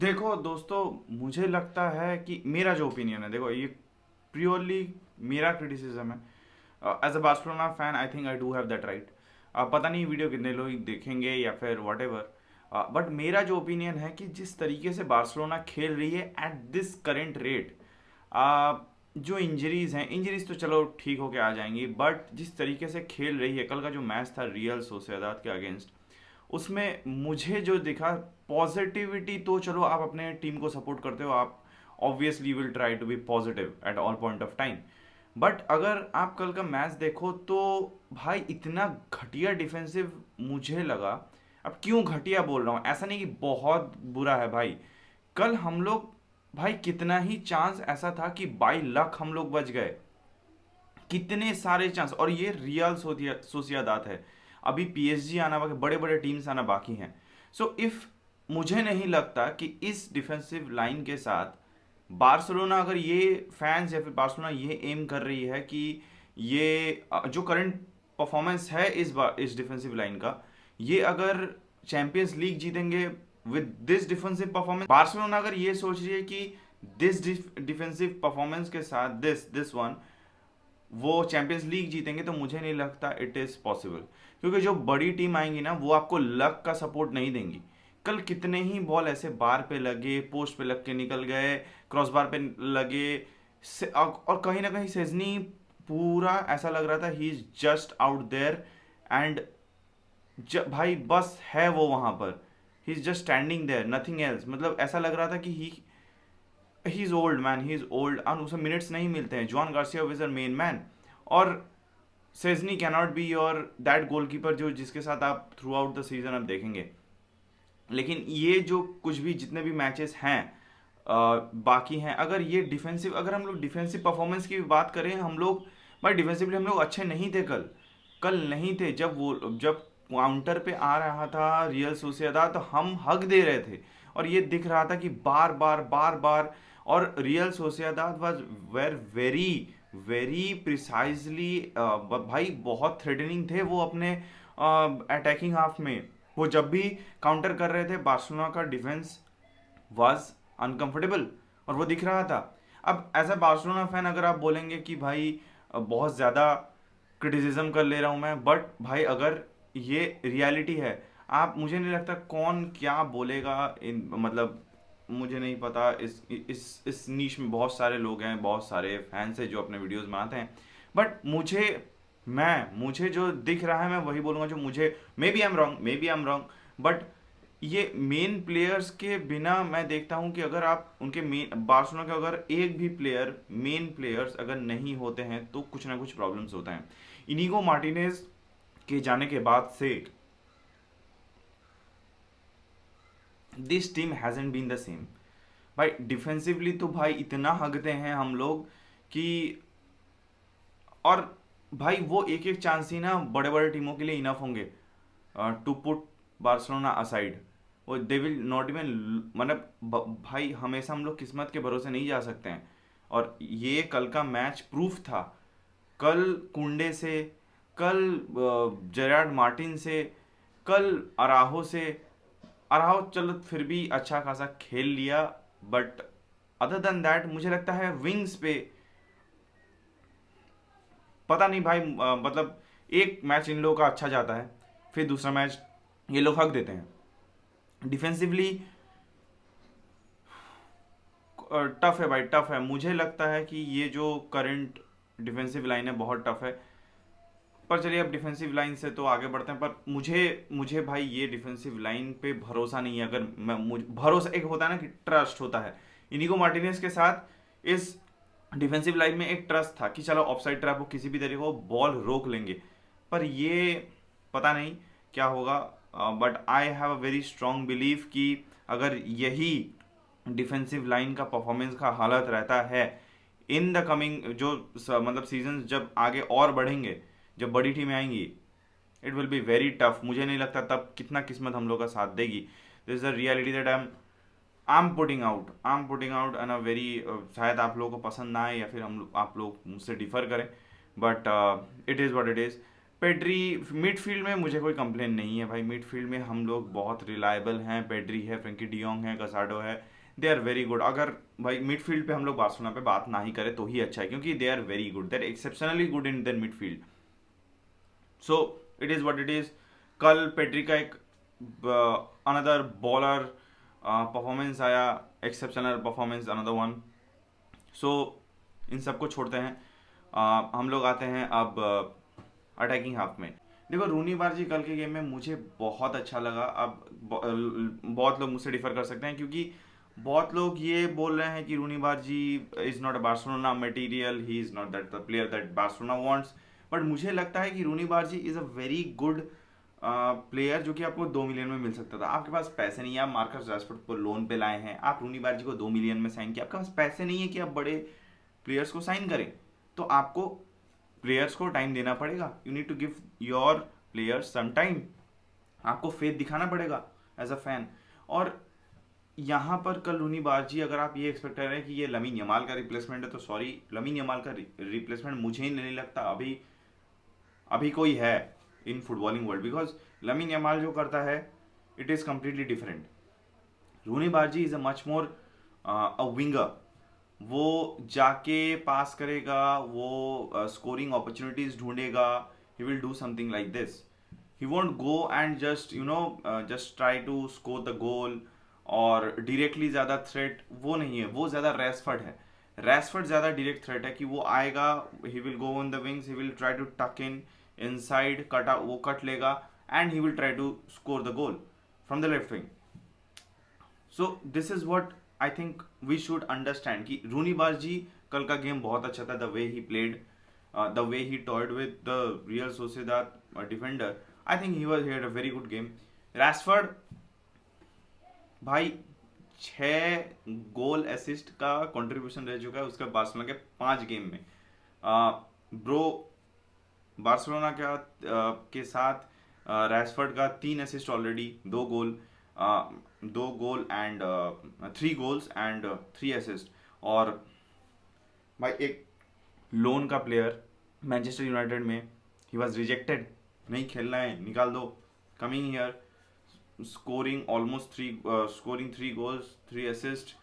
देखो दोस्तों, मुझे लगता है कि मेरा जो ओपिनियन है, देखो ये प्योरली मेरा क्रिटिसिज्म है। As a Barcelona fan I think I do have that right. पता नहीं वीडियो कितने लोग देखेंगे या फिर वट एवर, बट मेरा जो ओपिनियन है कि जिस तरीके से बार्सिलोना खेल रही है एट दिस करेंट रेट, जो इंजरीज हैं, इंजरीज तो चलो ठीक होके आ जाएंगी, बट जिस तरीके से खेल रही है, कल का जो मैच था रियल सोसिएदाद के अगेंस्ट, उसमें मुझे जो दिखा पॉजिटिविटी, तो चलो आप अपने टीम को सपोर्ट करते हो, आप obviously will try to be positive at all point of time. But अगर आप कल का मैच देखो तो भाई इतना घटिया डिफेंसिव मुझे लगा। अब क्यों घटिया बोल रहा हूँ, ऐसा नहीं कि बहुत बुरा है भाई। कल हम लोग, भाई कितना ही चांस ऐसा था कि बाई लक हम लोग बच गए, कितने सारे चांस। और ये रियल सोसियादाद है, अभी पीएसजी आना बाकी, बड़े बड़े टीम्स आना बाकी हैं। सो इफ मुझे नहीं लगता कि इस डिफेंसिव लाइन के साथ बार्सिलोना, अगर ये फैंस या फिर बार्सिलोना ये एम कर रही है कि ये जो करंट परफॉर्मेंस है इस डिफेंसिव लाइन का, ये अगर चैंपियंस लीग जीतेंगे with this defensive performance, Barcelona अगर ये सोच रही है कि दिस डिफेंसिव परफॉर्मेंस के साथ दिस दिस वन वो चैंपियंस लीग जीतेंगे, तो मुझे नहीं लगता इट इज़ पॉसिबल। क्योंकि जो बड़ी टीम आएंगी ना, वो आपको लक का सपोर्ट नहीं देंगी। कल कितने ही बॉल ऐसे बार पे लगे, पोस्ट पे लग के निकल गए, क्रॉस बार पे लगे और कहीं ना कहीं सेजनी पूरा ऐसा लग रहा था he is just out there. And भाई बस है वो वहां पर, he is just standing there, nothing else. मतलब ऐसा लग रहा था कि he is old man, he is old, और उसे मिनट्स नहीं मिलते हैं। John Garcia is a main man, और Szczesny cannot be your that goalkeeper जो जिसके साथ आप थ्रू आउट द सीजन आप देखेंगे। लेकिन ये जो कुछ भी जितने भी मैचेस हैं बाकी हैं, अगर ये डिफेंसिव, अगर हम लोग डिफेंसिव परफॉर्मेंस की बात करें, हम लोग भाई डिफेंसिवली हम लोग अच्छे नहीं थे कल। कल नहीं थे। जब काउंटर पे आ रहा था रियल सोसिएदाद, तो हम हक दे रहे थे, और ये दिख रहा था कि बार बार बार बार। और real Sociedad was very very precisely, भाई बहुत थ्रेटनिंग थे वो अपने अटैकिंग हाफ में। वो जब भी काउंटर कर रहे थे, बार्सिलोना का डिफेंस वाज अनकंफर्टेबल, और वो दिख रहा था। अब एज अ बार्सिलोना फैन अगर आप बोलेंगे कि भाई बहुत ज़्यादा क्रिटिसिज्म कर ले रहा हूँ मैं, बट भाई अगर ये रियलिटी है, आप, मुझे नहीं लगता कौन क्या बोलेगा इन, मतलब मुझे नहीं पता। इस नीश में बहुत सारे लोग हैं, बहुत सारे फैंस हैं जो अपने वीडियोस बनाते हैं, बट मुझे जो दिख रहा है मैं वही बोलूँगा जो मुझे, maybe I am wrong, maybe I am wrong, but ये मेन प्लेयर्स के बिना मैं देखता हूँ कि अगर आप उनके मेन बार्सिलोना के अगर एक भी प्लेयर, मेन प्लेयर्स अगर नहीं होते हैं, तो कुछ ना कुछ प्रॉब्लम्स होता है। इनिगो मार्टिनेज के जाने के बाद से this team hasn't been the same. भाई डिफेंसिवली तो भाई इतना हगते हैं हम लोग कि, और भाई वो एक एक चांस ही ना बड़े बड़े टीमों के लिए इनफ होंगे टू पुट बार्सिलोना असाइड। वो दे विल नॉट इवन, मतलब भाई हमेशा हम लोग किस्मत के भरोसे नहीं जा सकते हैं। और ये कल का मैच प्रूफ था। कल कुंडे से, कल जेरार्ड मार्टिन से, कल अराहो से। अराहो चलो फिर भी अच्छा खासा खेल लिया, बट अदर देन दैट मुझे लगता है विंग्स पे पता नहीं भाई, मतलब एक मैच इन लोगों का अच्छा जाता है, फिर दूसरा मैच ये लोग हक देते हैं। डिफेंसिवली टफ है भाई, टफ है। मुझे लगता है कि ये जो करंट डिफेंसिव लाइन है बहुत टफ है। पर चलिए अब डिफेंसिव लाइन से तो आगे बढ़ते हैं, पर मुझे मुझे भाई ये डिफेंसिव लाइन पे भरोसा नहीं है। अगर मैं, मुझे भरोसा, एक होता है ना कि ट्रस्ट होता है, इनिगो मार्टिनेज के साथ इस डिफेंसिव लाइन में एक ट्रस्ट था कि चलो ऑफसाइड ट्रैप हो, किसी भी तरीके को बॉल रोक लेंगे। पर ये पता नहीं क्या होगा। But I have a very strong believe कि अगर यही डिफेंसिव लाइन का परफॉर्मेंस का हालत रहता है इन द कमिंग, जो मतलब सीजन जब आगे और बढ़ेंगे, जब बड़ी टीमें आएंगी, it will be very tough. मुझे नहीं लगता तब कितना किस्मत हम लोग का साथ देगी। This is the reality that I am putting out an a very, शायद आप लोगों को पसंद ना आए या फिर हम आप लोग मुझसे डिफर करें, but it is what it is. Pedri midfield में मुझे कोई कंप्लेन नहीं है भाई। मिडफील्ड में हम लोग बहुत रिलायबल हैं। पेड्री है, फ्रेंकी डियोंग है, कसाडो है, दे आर वेरी गुड। अगर भाई मिडफील्ड पे हम लोग बार्सिलोना पे बात ना ही करें तो ही अच्छा है, क्योंकि they are very good, they are exceptionally good in their midfield. So it is what it is. कल पेड्री का एक अनदर बॉलर परफॉर्मेंस आया, exceptional performance, another one. So इन सबको छोड़ते हैं, हम लोग आते हैं अब अटैकिंग हाफ में। देखो रूनी बारजी कल के गेम में मुझे बहुत अच्छा लगा। अब बहुत लोग मुझसे डिफर कर सकते हैं, क्योंकि बहुत लोग ये बोल रहे हैं कि Roony Bardghji is not a Barcelona material, he is not that the player that Barcelona wants. But मुझे लगता है कि Roony Bardghji is a very good player, जो कि आपको 2 मिलियन में मिल सकता था। आपके पास पैसे नहीं है, आप मार्कस रैशफोर्ड को लोन पे लाए हैं, आप रूनी बारजी को 2 मिलियन में साइन किया, आपके पास पैसे नहीं है कि आप बड़े प्लेयर्स को साइन करें, तो आपको प्लेयर्स को टाइम देना पड़ेगा। You need to give your players some time, आपको फेथ दिखाना पड़ेगा एज अ फैन। और यहाँ पर कल रूनी बारजी, अगर आप ये एक्सपेक्ट कर रहे हैं कि ये लमीन यमाल का रिप्लेसमेंट है, तो सॉरी, लमीन यमाल का रिप्लेसमेंट मुझे नहीं लगता अभी अभी कोई है in footballing world, because Lamine Yamal जो करता है it is completely different. Roony Bardghji is a much more a winger, वो जाके पास करेगा, वो स्कोरिंग अपॉर्चुनिटीज ढूंढेगा, he will do something like this. He won't go and just just try to score the goal, और directly ज़्यादा threat वो नहीं है, वो ज़्यादा रैशफर्ड है। रैशफर्ड ज़्यादा डायरेक्ट थ्रेट है कि वो आएगा, he will go on the wings, he will try to tuck in inside, वो कट लेगा, and he will try to score the goal from the left wing. So this is what I think we should understand, कि Roony Bardghji कल का game बहुत अच्छा था, the way he played, the way he toyed with the Real Sociedad defender. I think he had a very good game. Rashford भाई 6 goal assist का contribution रह चुका है उसका बार्सिलोना के 5 गेम में। ब्रो बार्सिलोना के साथ रैशफोर्ड का 3 assist already, 2 goal, 2 goal and 3 goals and 3 assist. और भाई एक लोन का प्लेयर मैनचेस्टर यूनाइटेड में, ही वॉज रिजेक्टेड, नहीं खेलना है, निकाल दो, coming here, scoring almost scoring 3 goals, 3 assist.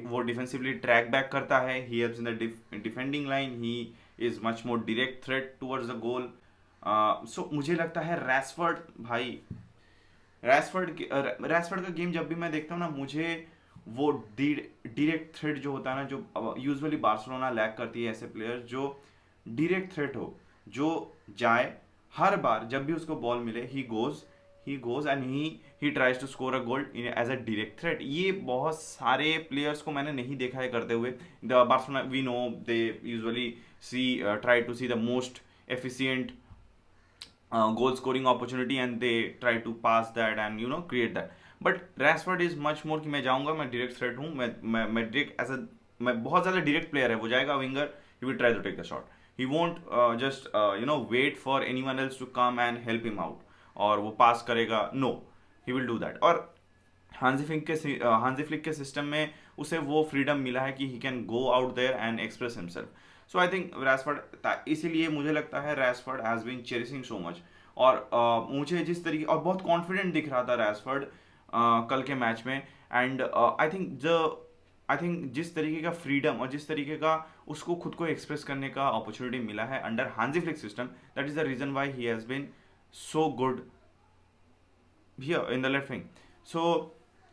वो डिफेंसिवली ट्रैक बैक करता है, he helps in the defending line, he is much more direct threat towards the goal. So मुझे लगता है रैशफोर्ड भाई, रैशफोर्ड का गेम जब भी मैं देखता हूँ ना, मुझे वो डायरेक्ट थ्रेट जो होता है ना, जो यूजुअली बार्सिलोना लैक करती है, ऐसे प्लेयर जो डायरेक्ट थ्रेट हो, जो जाए हर बार जब भी उसको बॉल मिले, he goes and he tries to score a goal in as a direct threat. ये बहुत सारे प्लेयर्स को मैंने नहीं देखा है करते हुए। The Barcelona we know they usually see try to see the most efficient goal scoring opportunity and they try to pass that and create that. But Rashford is much more कि मैं जाऊंगा, मैं direct threat हूँ, मैं direct as a, मैं बहुत ज़्यादा direct player है, वो जाएगा winger, he will try to take the shot, he won't just wait for anyone else to come and help him out, और वो pass करेगा, no, he will do that। और हांजी फ्लिक के सिस्टम में उसे वो फ्रीडम मिला है कि he can go out there and express himself. So I think Rashford, इसीलिए मुझे लगता है Rashford has been cherishing so much. और मुझे जिस तरीके, और बहुत कॉन्फिडेंट दिख रहा था रैशफोर्ड कल के मैच में। एंड आई थिंक जिस तरीके का फ्रीडम और जिस तरीके का उसको खुद को एक्सप्रेस करने का अपॉर्चुनिटी मिला है under Hansi Flick system, that is the reason why he has been so good here in the left wing. So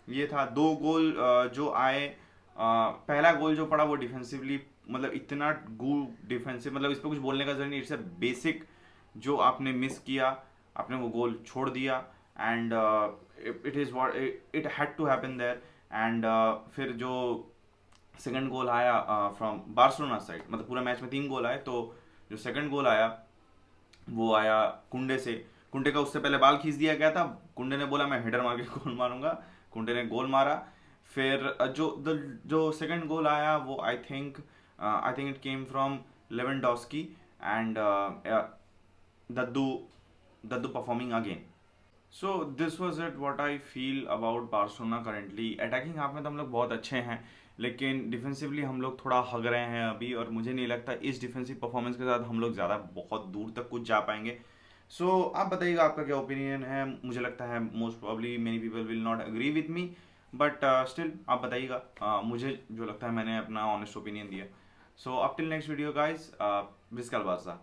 ये था 2 गोल जो आए। पहला गोल जो पड़ा वो डिफेंसिवली, मतलब इतना गुड डिफेंसिव, मतलब इस पर कुछ बोलने का जरूरी नहीं, इट्स अ बेसिक, जो आपने मिस किया, आपने वो गोल छोड़ दिया, and it is what it had to happen there. And फिर जो सेकंड गोल आया फ्रॉम बार्सिलोना साइड, मतलब पूरा मैच में 3 गोल आए, तो जो सेकंड गोल आया वो आया कुंडे से। कुंडे का उससे पहले बाल खींच दिया गया था, कुंडे ने बोला मैं हेडर मार के गोल मारूंगा, कुंडे ने गोल मारा। फिर जो सेकंड गोल आया वो I think it came from Lewandowski and दद्दू दद्दू performing again. So this was it what I feel about Barcelona currently. Attacking half में तो हम लोग बहुत अच्छे हैं, लेकिन डिफेंसिवली हम लोग थोड़ा हग रहे हैं अभी, और मुझे नहीं लगता इस डिफेंसिव परफॉर्मेंस के साथ हम लोग ज़्यादा बहुत दूर तक कुछ जा पाएंगे। आप बताइएगा आपका क्या ओपिनियन है। मुझे लगता है most probably many people will not agree with me, but still आप बताइएगा, मुझे जो लगता है मैंने अपना ऑनेस्ट ओपिनियन दिया। So up till next video guys, visca Barça.